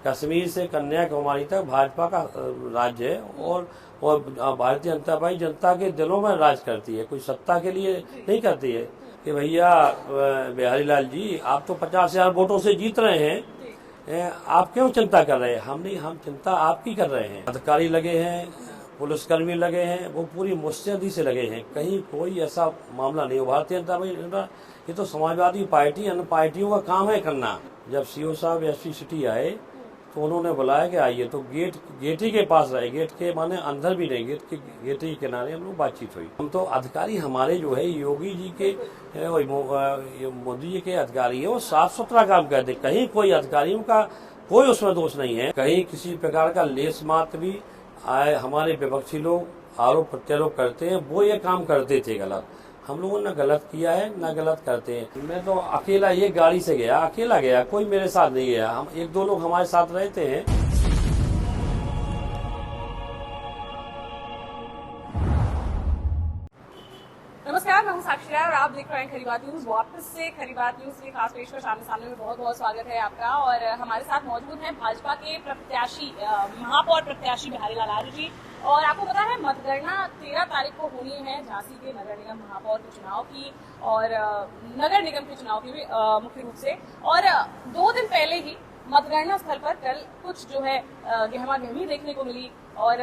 कश्मीर से कन्याकुमारी तक भाजपा का राज्य है और भारतीय जनता पार्टी जनता के दिलों में राज करती है, कोई सत्ता के लिए नहीं करती है कि भैया बिहारी लाल जी आप तो 50,000 वोटों से जीत रहे हैं, आप क्यों चिंता कर रहे हैं। हम नहीं, हम चिंता आपकी कर रहे हैं। अधिकारी लगे हैं, पुलिसकर्मी लगे हैं, वो पूरी मुस्तैदी से लगे हैं, कहीं कोई ऐसा मामला नहीं हो। भारतीय जनता पार्टी ये तो समाजवादी पार्टी, अन्य पार्टियों का काम है करना। जब सीओ साहब एसपी सिटी आए तो उन्होंने बुलाया कि आइए, तो गेट ही के पास रहे, गेट के माने अंदर भी नहीं, गेट ही किनारे हम लोग बातचीत हुई। हम तो अधिकारी हमारे जो है योगी जी के मोदी जी के अधिकारी है, वो साफ सुथरा काम करते, कहीं कोई अधिकारियों का कोई उसमें दोष नहीं है, कहीं किसी प्रकार का लेस मात्र भी आए। हमारे विपक्षी लोग आरोप प्रत्यारोप करते हैं, वो ये काम करते थे गलत। हम लोगों ने गलत किया है, न गलत करते हैं। मैं तो अकेला ये गाड़ी से गया, अकेला गया, कोई मेरे साथ नहीं गया। हम एक दो लोग हमारे साथ रहते हैं। नमस्कार, मैं हूं साक्षी राय और आप देख रहे हैं खरी बात न्यूज। वापस से खरी बात न्यूज की खास पेशकश आमने सामने में बहुत बहुत स्वागत है आपका। और हमारे साथ मौजूद हैं भाजपा के प्रत्याशी, महापौर प्रत्याशी बिहारी लाल आर्य जी। और आपको पता है मतगणना 13 तारीख को होनी है झांसी के नगर निगम महापौर के चुनाव की और नगर निगम के चुनाव की भी मुख्य रूप से। और 2 दिन पहले ही मतगणना स्थल पर कल कुछ जो है गहमा गहमी देखने को मिली और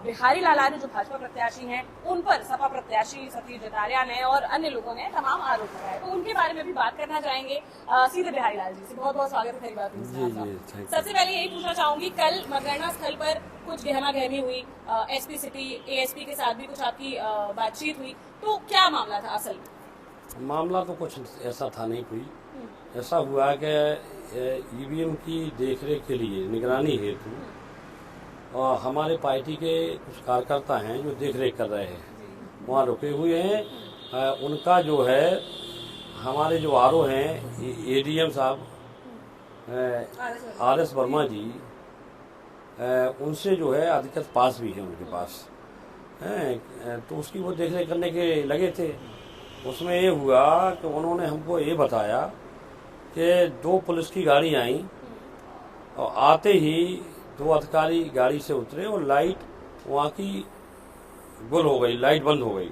बिहारी लाल आर्य जो भाजपा प्रत्याशी हैं उन पर सपा प्रत्याशी सतीश जतारिया ने और अन्य लोगों ने तमाम आरोप लगाए, तो उनके बारे में भी बात करना चाहेंगे सीधे बिहारी लाल जी से। बहुत बहुत स्वागत है खरी बात में। सबसे पहले यही पूछना चाहूंगी, कल मतगणना स्थल पर कुछ गहमा गहमी हुई, एसपी सिटी एएसपी के साथ भी कुछ आपकी बातचीत हुई, तो क्या मामला था असल में? मामला तो कुछ ऐसा था नहीं, कोई ऐसा हुआ कि ईवीएम की देखरेख के लिए निगरानी हेतु और हमारे पार्टी के कुछ कार्यकर्ता हैं जो देखरेख कर रहे हैं, वहाँ रुके हुए हैं। उनका जो है हमारे जो आरओ हैं एडीएम साहब आरएस वर्मा जी, उनसे जो है अधिकृत पास भी है उनके पास हैं, तो उसकी वो देखरेख करने के लगे थे। उसमें ये हुआ कि उन्होंने हमको ये बताया कि 2 पुलिस की गाड़ी आई और आते ही 2 अधिकारी गाड़ी से उतरे और लाइट वहाँ की गुल हो गई, लाइट बंद हो गई।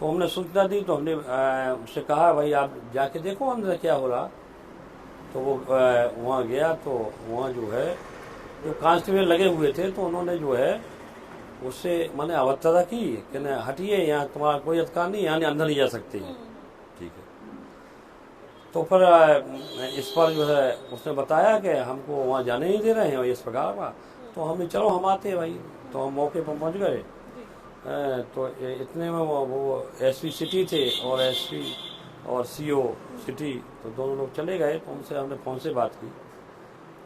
तो हमने सूचना दी, तो हमने उससे कहा भाई आप जाके देखो अंदर क्या हो रहा। तो वो वहाँ गया, तो वहाँ जो है जो कांस्टेबल लगे हुए थे, तो उन्होंने जो है उससे मैंने अवत्ता की कि न हटिए, यहाँ तुम्हारा कोई अधिकार नहीं, यहाँ अंदर नहीं जा सकते। ठीक है, तो फिर इस पर जो है उसने बताया कि हमको वहाँ जाने नहीं दे रहे हैं इस प्रकार का। तो हमें चलो हम आते हैं भाई, तो हम मौके पर पहुँच गए। तो इतने में वो एसपी सिटी थे और एसपी और सीओ सिटी, तो दोनों लोग चले गए। तो उनसे हमने फोन से बात की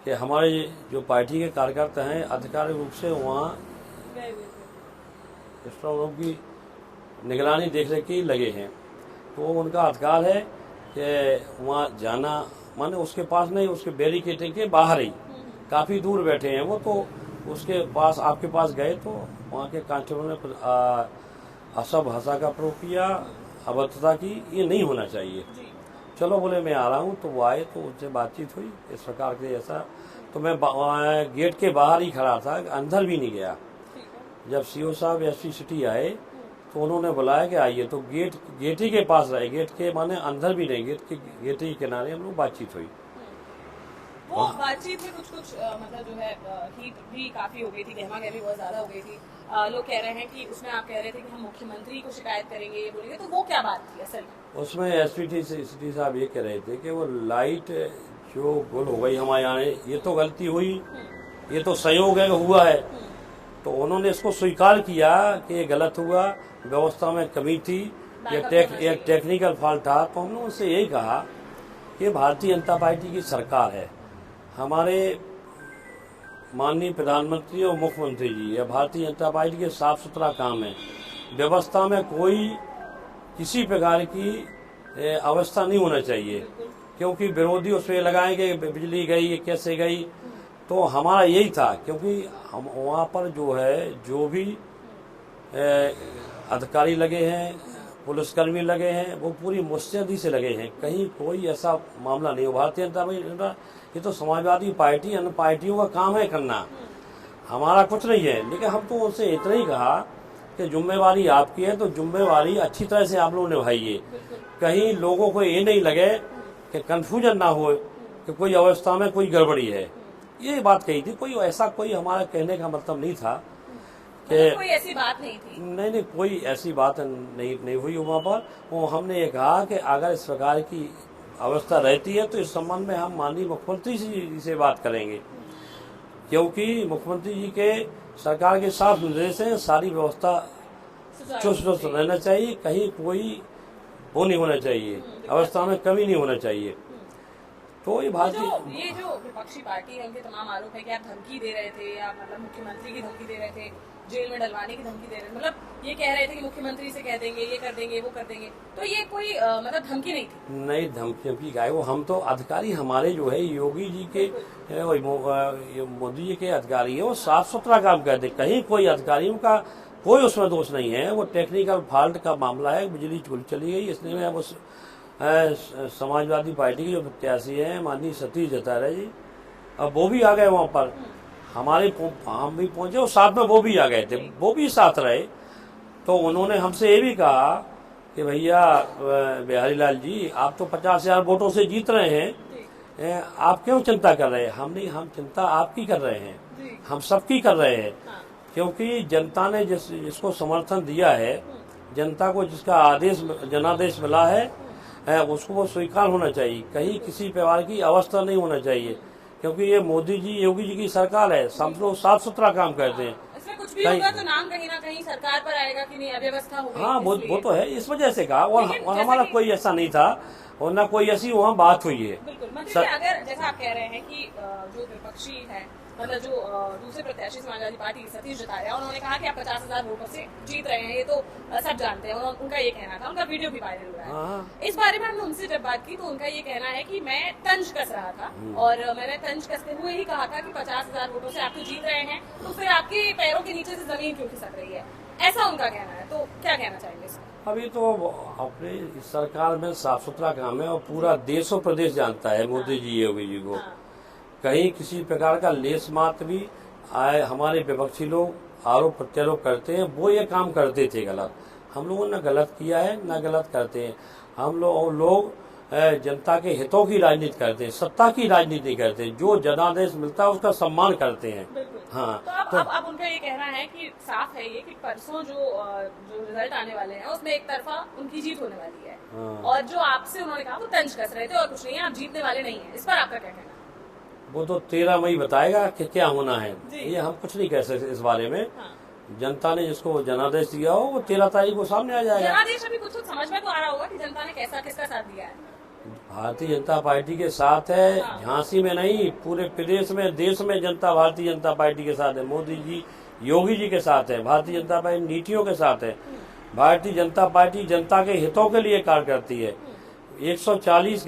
कि हमारे जो पार्टी के कार्यकर्ता हैं आधिकारिक रूप से वहाँ स्ट्रांग रूम की निगरानी देखने के लगे हैं, तो उनका अधिकार है कि वहाँ जाना, माने उसके पास नहीं, उसके बैरिकेडिंग के बाहर ही काफ़ी दूर बैठे हैं वो, तो उसके पास आपके पास गए तो वहाँ के कांस्टेबल ने असभ भाषा का प्रयोग किया, अभद्रता की, ये नहीं होना चाहिए। चलो बोले मैं आ रहा हूँ, तो वो आए, तो उनसे बातचीत हुई इस प्रकार के ऐसा। तो मैं गेट के बाहर ही खड़ा था, अंदर भी नहीं गया। जब सीओ साहब एसपी सिटी आए तो उन्होंने बुलाया कि आइए, तो गेट ही के पास रहे, गेट के माने अंदर भी नहीं, गेट ही किनारे हम लोग बातचीत हुई। वो बातचीत में कुछ मतलब जो है हीट भी काफी हो गई थी, गहमा गहमी बहुत ज्यादा हो गई थी। लोग कह रहे हैं कि उसमें आप कह रहे थे कि हम मुख्यमंत्री को शिकायत करेंगे, ये बोलेंगे, तो वो क्या बात थी असल में? उसमें एसपी सिटी साहब ये कह रहे थे कि वो लाइट जो गुल हो गई हमारे यहाँ, ये तो गलती हुई, ये तो संयोग है हुआ है। तो उन्होंने इसको स्वीकार किया कि ये गलत हुआ, व्यवस्था में कमी थी, एक टेक्निकल फॉल्ट था। तो हमने उनसे यही कहा कि भारतीय जनता पार्टी की सरकार है, हमारे माननीय प्रधानमंत्री और मुख्यमंत्री जी, या भारतीय जनता पार्टी के साफ सुथरा काम है, व्यवस्था में कोई किसी प्रकार की अवस्था नहीं होना चाहिए, क्योंकि विरोधी उसमें लगाएंगे बिजली गई कैसे गई। तो हमारा यही था, क्योंकि हम वहाँ पर जो है जो भी अधिकारी लगे हैं, पुलिसकर्मी लगे हैं, वो पूरी मुस्तैदी से लगे हैं। कहीं कोई ऐसा मामला नहीं हो। भारतीय जनता पार्टी ये तो समाजवादी पार्टी, अन्य पार्टियों का काम है करना, हमारा कुछ नहीं है। लेकिन हम तो उनसे इतना ही कहा कि जिम्मेवारी आपकी है तो जिम्मेवारी अच्छी तरह से आप लोग निभाइए। कहीं लोगों को ये नहीं लगे कि कंफ्यूजन ना हो कि कोई अवस्था में कोई गड़बड़ी है, ये बात कही थी। कोई ऐसा कोई हमारा कहने का मतलब नहीं था कि कोई ऐसी बात नहीं थी। नहीं, कोई ऐसी बात नहीं हुई वहाँ पर। वो हमने ये कहा कि अगर इस प्रकार की अवस्था रहती है तो इस संबंध में हम माननीय मुख्यमंत्री जी से बात करेंगे, क्योंकि मुख्यमंत्री जी के सरकार के साफ निर्देश हैं, सारी व्यवस्था चुस्त रहना चाहिए, कहीं कोई वो नहीं होना चाहिए, अवस्था में कमी नहीं होना चाहिए। तो ये ये जो विपक्षी पार्टी है उनके तमाम आरोप है कि आप धमकी दे रहे थे, या मतलब मुख्यमंत्री की धमकी दे रहे थे, जेल में डलवाने की धमकी दे रहे थे, मतलब ये कह रहे थे कि मुख्यमंत्री से कह देंगे, ये कर देंगे, वो कर देंगे, तो ये कोई मतलब धमकी नहीं थी। नहीं, धमकी का है वो। हम तो अधिकारी हमारे जो है योगी जी के, मोदी जी के अधिकारी है, वो साफ सुथरा काम करते। कहीं कोई अधिकारियों का कोई उसमें दोष नहीं है। वो टेक्निकल फॉल्ट का मामला है, बिजली चली गई, इसलिए मैं उस समाजवादी पार्टी के जो प्रत्याशी हैं माननीय सतीश जतारा जी, अब वो भी आ गए वहाँ पर, हम भी पहुंचे और साथ में वो भी आ गए थे, वो भी साथ रहे। तो उन्होंने हमसे ये भी कहा कि भैया बिहारी लाल जी, आप तो 50,000 वोटों से जीत रहे हैं, आप क्यों चिंता कर रहे हैं? हम चिंता आपकी कर रहे हैं, हम सबकी कर रहे हैं, क्योंकि जनता ने जिसको समर्थन दिया है, जनता को जिसका जनादेश मिला है, उसको वो स्वीकार होना चाहिए। कहीं किसी प्रकार की अवस्था नहीं होना चाहिए, क्योंकि ये मोदी जी योगी जी की सरकार है, सब लोग साफ सुथरा काम करते हैं। इसमें कुछ भी होगा तो नाम कहीं ना कहीं सरकार पर आएगा कि नहीं, अव्यवस्था हो गई। हाँ, वो तो है, इस वजह से कहा। और हमारा कोई ऐसा नहीं था और न कोई ऐसी वहाँ बात हुई है। बिल्कुल मंत्री, अगर जैसा आप कह रहे हैं कि जो विपक्षी है, मतलब जो दूसरे प्रत्याशी समाजवादी पार्टी सतीश जताया, उन्होंने कहा कि आप 50,000 वोटों से जीत रहे हैं, ये तो सब जानते हैं, उनका ये कहना था, उनका वीडियो भी वायरल हुआ है। हाँ। इस बारे में हमने उनसे जब बात की तो उनका ये कहना है कि मैं तंज कस रहा था, और मैंने तंज कसते हुए ही कहा था कि 50,000 वोटों से आप तो जीत रहे हैं, तो फिर आपके पैरों के नीचे से जमीन क्यों खिसक रही है, ऐसा उनका कहना है। तो क्या कहना चाहेंगे इसमें? अभी तो अपने सरकार में साफ सुथरा काम है और पूरा देश और प्रदेश जानता है मोदी जी योगी जी को। कहीं किसी प्रकार का लेस मात्र भी आए, हमारे विपक्षी लोग आरोप प्रत्यारोप करते हैं, वो ये काम करते थे गलत। हम लोगों ने गलत किया है, न गलत करते हैं। हम लोग जनता के हितों की राजनीति करते हैं, सत्ता की राजनीति नहीं करते। जो जनादेश मिलता है उसका सम्मान करते हैं। हाँ, तो अब उनका ये कहना है कि साफ है ये कि परसों जो रिजल्ट आने वाले हैं उसमें एक तरफा उनकी जीत होने वाली है। हाँ। और जो आपसे उन्होंने कहा वो तंज कस रहे थे और कुछ नहीं है, आप जीतने वाले नहीं है। इस पर आपका क्या कहना है? वो तो 13 मई बताएगा कि क्या होना है, ये हम कुछ नहीं कह सकते इस बारे में। हाँ। जनता ने जिसको जनादेश दिया हो वो 13 तारीख को सामने आ जाएगा। जनादेश अभी कुछ समझ में तो आ रहा होगा कि जनता ने किसका साथ दिया है। भारतीय जनता पार्टी के साथ है। हाँ। झांसी में नहीं, पूरे प्रदेश में, देश में जनता भारतीय जनता पार्टी के साथ है। मोदी जी योगी जी के साथ है। भारतीय जनता पार्टी नीतियों के साथ है। भारतीय जनता पार्टी जनता के हितों के लिए कार्य करती है। 140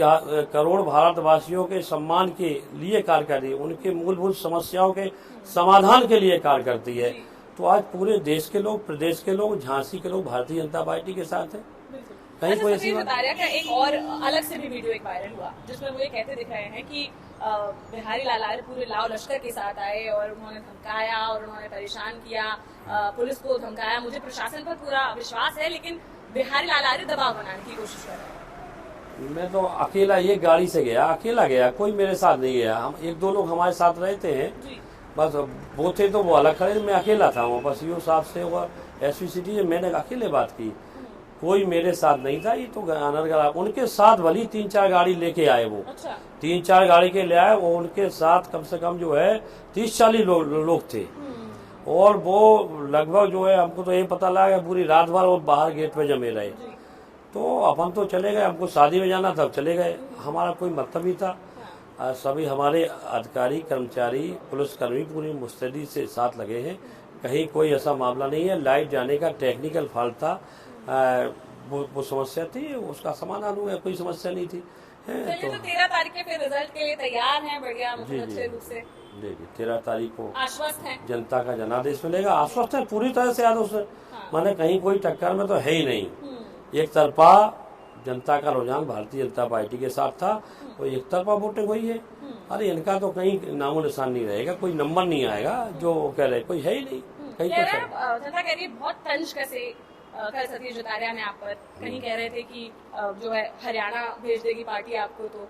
करोड़ भारतवासियों के सम्मान के लिए कार्य कर रही है, उनके मूलभूत समस्याओं के समाधान के लिए कार्य करती है। तो आज पूरे देश के लोग, प्रदेश के लोग, झांसी के लोग भारतीय जनता पार्टी के साथ है। कहीं कोई ऐसी बात का एक और अलग से भी वीडियो एक वायरल हुआ जिसमें वो ये कहते दिख रहे हैं कि बिहारी लाल आर्य पूरे लाव लश्कर के साथ आए और उन्होंने धमकाया और उन्होंने परेशान किया, पुलिस को धमकाया। मुझे प्रशासन पर पूरा विश्वास है, लेकिन बिहारी लाल आर्य दबाव बनाने की कोशिश कर रहे हैं। मैं तो अकेला ये गाड़ी से गया, अकेला गया, कोई मेरे साथ नहीं गया। हम 1-2 लोग हमारे साथ रहते हैं, बस वो थे तो वो अलग खड़े, मैं अकेला था वहाँ। बस यू साहब से हुआ एसपी सिटी से मैंने अकेले बात की, कोई मेरे साथ नहीं था। ये तो अनर्गला उनके साथ भली 3-4 गाड़ी लेके आए वो। अच्छा। 3-4 गाड़ी के ले आए, वो उनके साथ कम से कम जो है 30-40 लोग थे। और वो लगभग जो है हमको तो ये पता लगा पूरी रात भर वो बाहर गेट पे जमे रहे। तो अपन तो चले गए, हमको शादी में जाना था, चले गए, हमारा कोई मतलब नहीं था। सभी हमारे अधिकारी, कर्मचारी, पुलिसकर्मी पूरी मुस्तैदी से साथ लगे हैं। कहीं कोई ऐसा मामला नहीं है। लाइट जाने का टेक्निकल फॉल्ट था, वो समस्या थी, उसका समाधान हुआ, कोई समस्या नहीं थी। तो 13 तारीख के फिर रिजल्ट के लिए तैयार हैं, बढ़िया अच्छे रूप से। देखिए 13 तारीख को आश्वस्त है, जनता का जनादेश मिलेगा। आश्वस्त है पूरी तरह से। याद उसने माने कहीं कोई टक्कर में तो है ही नहीं, एक तरफा जनता का रुझान भारतीय जनता पार्टी के साथ था, और एक तरफा वोटिंग हुई है। अरे इनका तो कहीं नामो निशान नहीं रहेगा, कोई नंबर नहीं आएगा जो कह रहे, कोई है ही नहीं कहीं। जनता कह रही है बहुत तंज कैसे कल सतीश जतारिया ने आप पर, कहीं कह रहे थे कि जो है हरियाणा भेज देगी पार्टी आपको। तो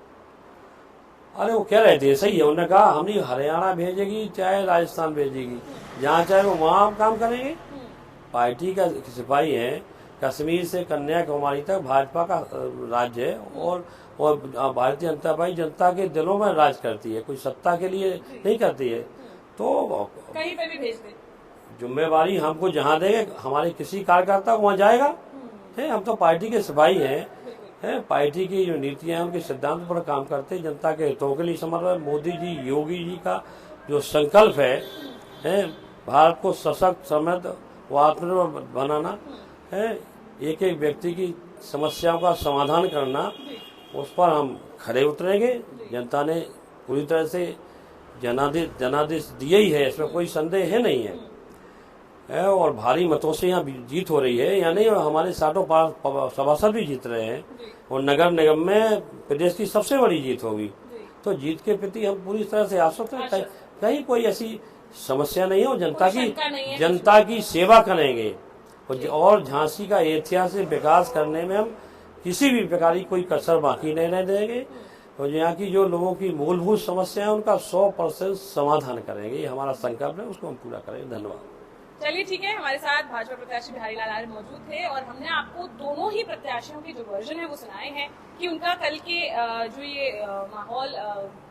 अरे वो कह रहे थे, सही है, उन्होंने कहा हमने हरियाणा भेजेगी चाहे राजस्थान भेजेगी, जहाँ चाहे वो वहाँ हम काम करेंगे। पार्टी का सिपाही है, कश्मीर से कन्याकुमारी तक भाजपा का राज्य है, और भारतीय जनता पार्टी जनता के दिलों में राज करती है, कोई सत्ता के लिए नहीं करती है। तो कहीं पे भी भेज दे, जिम्मेवारी हमको जहाँ देंगे, हमारे किसी कार्यकर्ता को वहाँ जाएगा है। हम तो पार्टी के सिपाही हैं, पार्टी की जो नीतियां हैं उनके सिद्धांत पर काम करते हैं, जनता के हितों के लिए समर्पित। मोदी जी, योगी जी का जो संकल्प है भारत को सशक्त, समृद्ध व आत्मनिर्भर बनाना है, एक एक व्यक्ति की समस्याओं का समाधान करना, उस पर हम खड़े उतरेंगे। जनता ने पूरी तरह से जनादेश दिए ही है, इसमें कोई संदेह है नहीं है, और भारी मतों से यहाँ जीत हो रही है। यानी हमारे सातों सभासद भी जीत रहे हैं, और नगर निगम में प्रदेश की सबसे बड़ी जीत होगी। तो जीत के प्रति हम पूरी तरह से आश्वस्त हैं, कहीं कोई ऐसी समस्या नहीं है, और जनता की सेवा करेंगे, और झांसी का ऐतिहासिक विकास करने में हम किसी भी प्रकार की कोई कसर बाकी नहीं रह देंगे, और यहाँ की जो लोगों की मूलभूत समस्या है उनका 100% समाधान करेंगे। ये हमारा संकल्प है, उसको हम पूरा करेंगे। धन्यवाद। चलिए ठीक है, हमारे साथ भाजपा प्रत्याशी बिहारी लाल आर्य मौजूद थे, और हमने आपको दोनों ही प्रत्याशियों की जो वर्जन है वो सुनाए हैं कि उनका कल के जो ये माहौल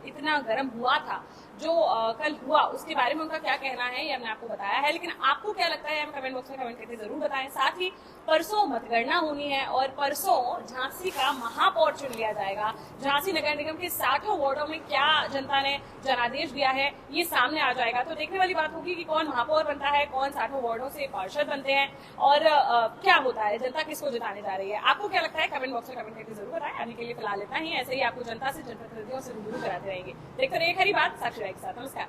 इतना गर्म हुआ था, जो कल हुआ, उसके बारे में उनका क्या कहना है ये हमने आपको बताया है। लेकिन आपको क्या लगता है, हम कमेंट बॉक्स में कमेंट करके जरूर बताएं। साथ ही परसों मतगणना होनी है, और परसों झांसी का महापौर चुन लिया जाएगा। झांसी नगर निगम के 60 वार्डों में क्या जनता ने जनादेश दिया है ये सामने आ जाएगा। तो देखने वाली बात होगी कि कौन महापौर बनता है, कौन 60 वार्डों से पार्षद बनते हैं, और क्या होता है, जनता किसको जिताने जा रही है। आपको क्या लगता है, कमेंट बॉक्स में कमेंट करके जरूर बताएं। अभी के लिए फिलहाल इतना ही, ऐसे ही आपको जनता से, जनप्रतिनिधियों से रूबरू कराते रहेंगे। देखते रहिए खरी बात साक्षी राय के साथ। नमस्कार।